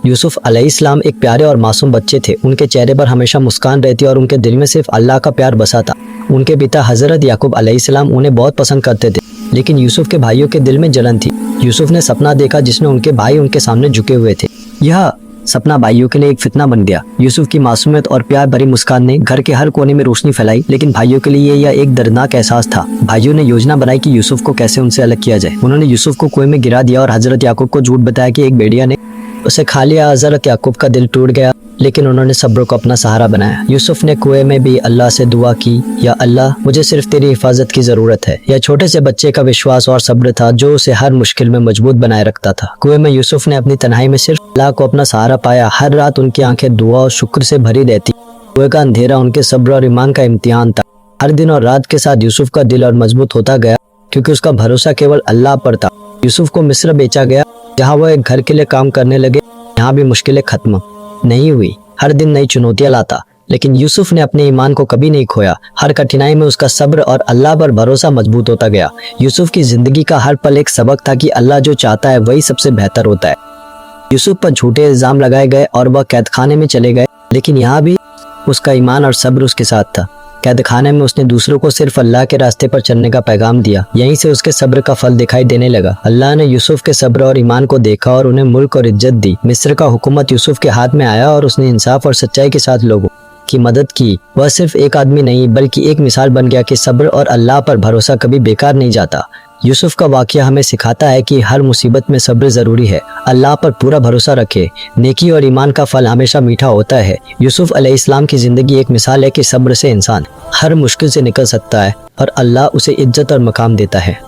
यूसुफ अलैहिस्सलाम एक प्यारे और मासूम बच्चे थे। उनके चेहरे पर हमेशा मुस्कान रहती और उनके दिल में सिर्फ अल्लाह का प्यार बसा था। उनके पिता हजरत याकूब अलैहिस्सलाम उन्हें बहुत पसंद करते थे, लेकिन यूसुफ के भाइयों के दिल में जलन थी। यूसुफ ने सपना देखा जिसमें उनके भाई उनके सामने झुके हुए थे। यह सपना भाइयों के लिए एक फितना बन गया। यूसुफ की मासूमियत और प्यार भरी मुस्कान ने घर के हर कोने में रोशनी फैलाई, लेकिन भाइयों के लिए यह एक दर्दनाक एहसास था। भाइयों ने योजना बनाई कि यूसुफ को कैसे उनसे अलग किया जाए। उन्होंने यूसुफ को कुएं में गिरा दिया और हजरत याकूब को झूठ बताया कि एक भेड़िया ने उसे खा लिया। हजरत याकूब का दिल टूट गया, लेकिन उन्होंने सब्र को अपना सहारा बनाया। यूसुफ ने कुएं में भी अल्लाह से दुआ की, या अल्लाह, मुझे सिर्फ तेरी हिफाजत की जरूरत है। यह छोटे से बच्चे का विश्वास और सब्र था जो उसे हर मुश्किल में मजबूत बनाए रखता था। कुएं में यूसुफ ने अपनी तन्हाई में सिर्फ अल्लाह को अपना सहारा पाया। हर रात उनकी आंखें दुआ और शुक्र से भरी रहती। कुएं का अंधेरा उनके सब्र और ईमान का इम्तिहान था। हर दिन और रात के साथ यूसुफ का दिल और मजबूत होता गया, क्योंकि उसका भरोसा केवल अल्लाह पर था। यूसुफ को मिस्र बेचा गया, जहाँ वह एक घर के लिए काम करने लगे। यहाँ भी मुश्किलें खत्म नहीं हुई, हर दिन नई चुनौतियां लाता, लेकिन यूसुफ ने अपने ईमान को कभी नहीं खोया। हर कठिनाई में उसका सब्र और अल्लाह पर भरोसा मजबूत होता गया। यूसुफ की जिंदगी का हर पल एक सबक था कि अल्लाह जो चाहता है वही सबसे बेहतर होता है। यूसुफ पर झूठे इल्जाम लगाए गए और वह कैद खाने में चले गए, लेकिन यहाँ भी उसका ईमान और सब्र उसके साथ था। कैद खाने में उसने दूसरों को सिर्फ अल्लाह के रास्ते पर चलने का पैगाम दिया। यहीं से उसके सब्र का फल दिखाई देने लगा। अल्लाह ने यूसुफ के सब्र और ईमान को देखा और उन्हें मुल्क और इज्जत दी। मिस्र का हुकूमत यूसुफ के हाथ में आया और उसने इंसाफ और सच्चाई के साथ लोगों की मदद की। वह सिर्फ एक आदमी नहीं, बल्कि एक मिसाल बन गया कि सब्र और अल्लाह पर भरोसा कभी बेकार नहीं जाता। यूसुफ का वाकया हमें सिखाता है कि हर मुसीबत में सब्र जरूरी है। अल्लाह पर पूरा भरोसा रखे, नेकी और ईमान का फल हमेशा मीठा होता है। यूसुफ अलैहिस्सलाम की जिंदगी एक मिसाल है कि सब्र से इंसान हर मुश्किल से निकल सकता है और अल्लाह उसे इज्जत और मकाम देता है।